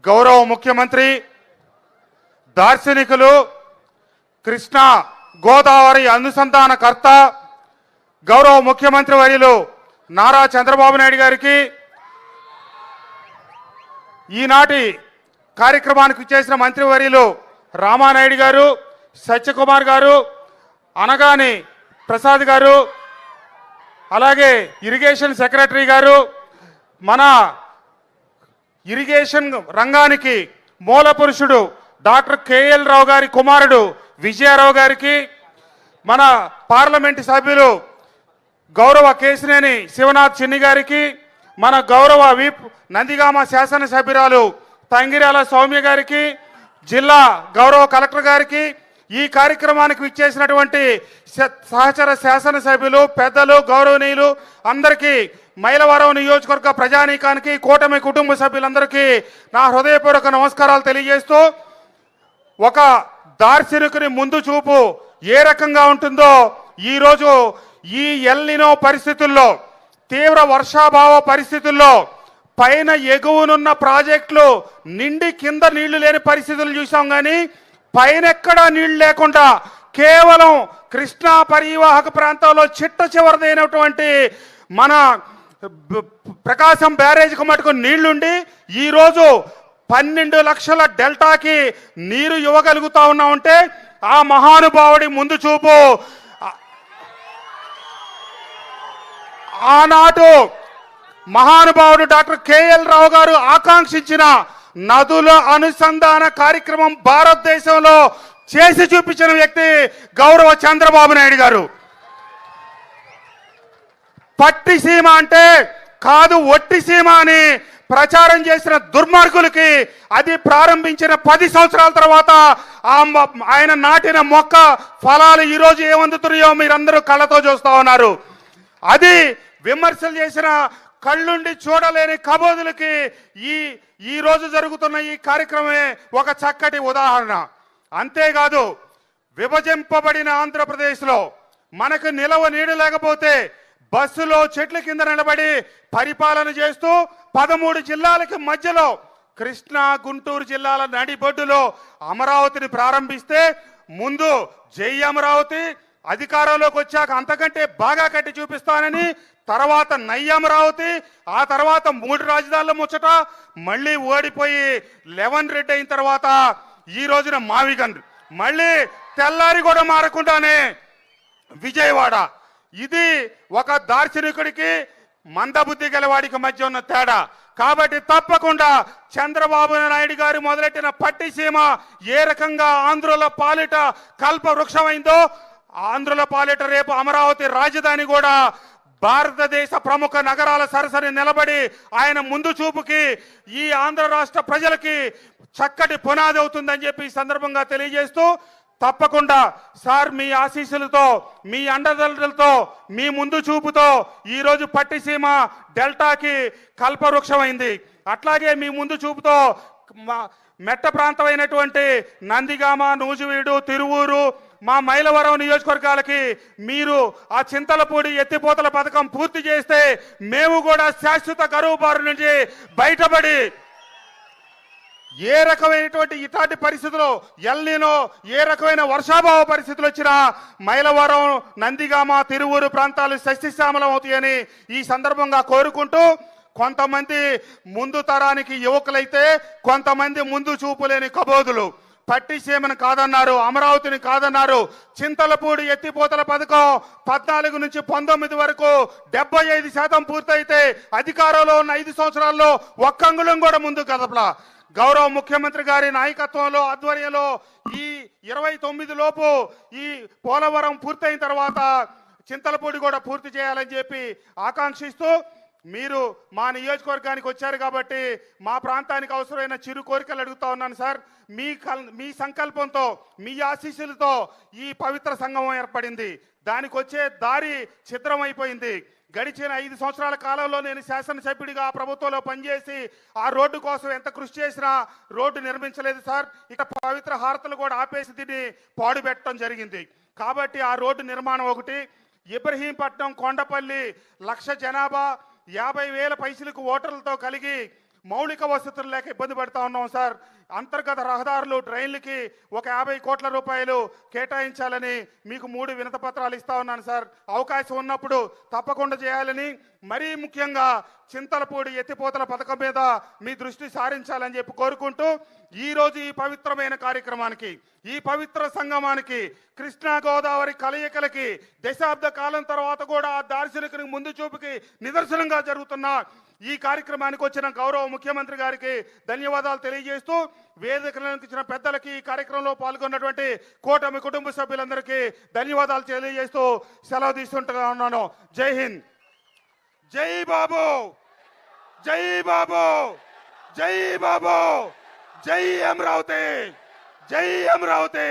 గౌరవ ముఖ్యమంత్రి దార్శనికులు కృష్ణా గోదావరి అనుసంధానకర్త గౌరవ ముఖ్యమంత్రి వర్యులు నారా చంద్రబాబు నాయుడు గారికి ఈనాటి కార్యక్రమానికి చేసిన మంత్రివర్యులు రామానాయుడు గారు, సత్యకుమార్ గారు, అనగాని ప్రసాద్ గారు, అలాగే ఇరిగేషన్ సెక్రటరీ గారు, మన ఇరిగేషన్ రంగానికి మూల పురుషుడు డాక్టర్ కేఎల్ రావు గారి కుమారుడు విజయారావు గారికి, మన పార్లమెంటు సభ్యులు గౌరవ కేశినేని శివనాథ్ చిన్ని గారికి, మన గౌరవ విప్ నందిగామ శాసనసభ్యురాలు తంగిరాల సౌమ్య గారికి, జిల్లా గౌరవ కలెక్టర్ గారికి, ఈ కార్యక్రమానికి విచ్చేసినటువంటి సహచర శాసనసభ్యులు, పెద్దలు, గౌరవనీయులు అందరికీ, మైలవరం నియోజకవర్గ ప్రజానీకానికి, కూటమి కుటుంబ సభ్యులందరికీ నా హృదయపూర్వక నమస్కారాలు తెలియజేస్తూ, ఒక దార్శనికుని ముందు చూపు ఏ రకంగా ఉంటుందో ఈరోజు ఈ ఎల్నినో పరిస్థితుల్లో, తీవ్ర వర్షాభావ పరిస్థితుల్లో పైన ఎగువనున్న ప్రాజెక్టులు నిండి కింద నీళ్లు లేని పరిస్థితులు చూసాం. కానీ పైన ఎక్కడా నీళ్లు లేకుండా కేవలం కృష్ణా పరివాహక ప్రాంతాల్లో చిట్ట చివరిదైనటువంటి మన ప్రకాశం బ్యారేజ్కి మటుకు నీళ్లుండి ఈరోజు 12 లక్షల డెల్టాకి నీరు ఇవ్వగలుగుతా ఉన్నామంటే ఆ మహానుభావుడి ముందు చూపు. ఆనాడు మహానుభావుడు డాక్టర్ కేఎల్ రావు గారు ఆకాంక్షించిన నదుల అనుసంధాన కార్యక్రమం భారతదేశంలో చేసి చూపించిన వ్యక్తి గౌరవ చంద్రబాబు నాయుడు గారు. పట్టి సీమ అంటే కాదు ఒట్టి సీమ అని ప్రచారం చేసిన దుర్మార్గులకి అది ప్రారంభించిన 10 సంవత్సరాల తర్వాత ఆయన నాటిన మొక్క ఫలాలు ఈరోజు ఏమందుతున్నాయో మీరందరూ కళ్ళతో చూస్తా ఉన్నారు. అది విమర్శలు చేసిన కళ్ళుండి చూడలేని కబోదులకి ఈ రోజు జరుగుతున్న ఈ కార్యక్రమమే ఒక చక్కటి ఉదాహరణ. అంతేకాదు, విభజింపబడిన ఆంధ్రప్రదేశ్లో మనకు నిలవ నీడ లేకపోతే బస్సులో చెట్ల కింద నిలబడి పరిపాలన చేస్తూ 13 జిల్లాలకి మధ్యలో కృష్ణా గుంటూరు జిల్లాల నడిబొడ్డులో అమరావతిని ప్రారంభిస్తే ముందు జై అమరావతి, అధికారంలోకి వచ్చాక అంతకంటే బాగా కట్టి చూపిస్తానని, తర్వాత నయ్య అమరావతి, ఆ తర్వాత 3 రాజధానుల ముచ్చట, మళ్ళీ ఓడిపోయి 11 రెడ్డి అయిన తర్వాత ఈ రోజున మావిగన్, మళ్ళీ తెల్లారి కూడా మారకుండానే విజయవాడ. ఇది ఒక దార్శనికుడికి మందబుద్ధి గలవాడికి మధ్య ఉన్న తేడా. కాబట్టి తప్పకుండా చంద్రబాబు నాయుడు గారు మొదలెట్టిన పట్టిసీమ ఏ రకంగా ఆంధ్రుల పాలిట కల్ప వృక్షమైందో, ఆంధ్రుల పాలిట రేపు అమరావతి రాజధాని కూడా భారతదేశ ప్రముఖ నగరాల సరసరి నిలబడి ఆయన ముందు చూపుకి ఈ ఆంధ్ర రాష్ట్ర ప్రజలకి చక్కటి పునాది అవుతుందని చెప్పి ఈ సందర్భంగా తెలియజేస్తూ, తప్పకుండా సార్ మీ ఆశీస్సులతో, మీ అండదండలతో, మీ ముందు చూపుతో ఈరోజు పట్టిసీమ డెల్టాకి కల్పవృక్షమైంది. అట్లాగే మీ ముందు చూపుతో మెట్ట ప్రాంతమైనటువంటి నందిగామ, నూజివీడు, తిరువూరు, మా మైలవరం నియోజకవర్గాలకి మీరు ఆ చింతలపూడి ఎత్తిపోతల పథకం పూర్తి చేస్తే మేము కూడా శాశ్వత కరువు బారి నుంచి బయటపడి ఏ రకమైనటువంటి ఇట్లాంటి పరిస్థితుల్లో ఎల్నినో ఏ రకమైన వర్షాభావ పరిస్థితులు వచ్చినా మైలవరం, నందిగామ, తిరువూరు ప్రాంతాలు సస్యశ్యామలం అవుతాయని ఈ సందర్భంగా కోరుకుంటూ, కొంతమంది ముందు తరానికి యువకులైతే కొంతమంది ముందు చూపులేని కబోదులు పట్టిసీమను కాదన్నారు, అమరావతిని కాదన్నారు. చింతలపూడి ఎత్తిపోతల పథకం 14 నుంచి 19 వరకు 75% పూర్తయితే అధికారంలో ఉన్న 5 సంవత్సరాల్లో ఒక్క అంగుళం కూడా ముందు కదపలా. గౌరవ ముఖ్యమంత్రి గారి నాయకత్వంలో, ఆధ్వర్యంలో ఈ 29 లోపు ఈ పోలవరం పూర్తయిన తర్వాత చింతలపూడి కూడా పూర్తి చేయాలని చెప్పి ఆకాంక్షిస్తూ, మీరు మా నియోజకవర్గానికి వచ్చారు కాబట్టి మా ప్రాంతానికి అవసరమైన చిరు కోరికలు అడుగుతా ఉన్నాను సార్. మీ సంకల్పంతో, మీ ఆశీస్సులతో ఈ పవిత్ర సంగమం ఏర్పడింది. దానికి వచ్చే దారి చిత్రమైపోయింది. గడిచిన 5 సంవత్సరాల కాలంలో నేను శాసనసభ్యుడిగా ప్రభుత్వంలో పనిచేసి ఆ రోడ్డు కోసం ఎంత కృషి చేసినా రోడ్డు నిర్మించలేదు సార్. ఇక పవిత్ర హారతలు కూడా ఆపేసి దీన్ని పాడు పెట్టడం జరిగింది. కాబట్టి ఆ రోడ్డు నిర్మాణం ఒకటి. ఇబ్రహీంపట్నం, కొండపల్లి 1,00,000 జనాభా, 50,000 పైసలకు ఓటర్లతో కలిగి మౌలిక వసతులు లేక ఇబ్బంది పడతా ఉన్నాం సార్. అంతర్గత రహదారులు డ్రైన్లకి ఒక 50 కోట్ల రూపాయలు కేటాయించాలని మీకు 3 వినత పత్రాలు ఇస్తా ఉన్నాను సార్. అవకాశం ఉన్నప్పుడు తప్పకుండా చేయాలని, మరీ ముఖ్యంగా చింతలపూడి ఎత్తిపోతల పథకం మీద మీ దృష్టి సారించాలని చెప్పి కోరుకుంటూ, ఈరోజు ఈ పవిత్రమైన కార్యక్రమానికి, ఈ పవిత్ర సంగమానికి, కృష్ణా గోదావరి కలయికలకి దశాబ్ద కాలం తర్వాత కూడా ఆ దార్శనికునికి ముందు చూపుకి నిదర్శనంగా జరుగుతున్న ఈ కార్యక్రమానికి వచ్చిన గౌరవ ముఖ్యమంత్రి గారికి ధన్యవాదాలు తెలియజేస్తూ, వేదికలకు ఇచ్చిన పెద్దలకి, ఈ కార్యక్రమంలో పాల్గొన్నటువంటి కూటమి కుటుంబ సభ్యులందరికీ ధన్యవాదాలు తెలియజేస్తూ సెలవు తీసుకుంటున్నాను. జై హింద్. జై బాబు, జై బాబు, జై బాబు, జై అమరావతి, జై అమరావతి.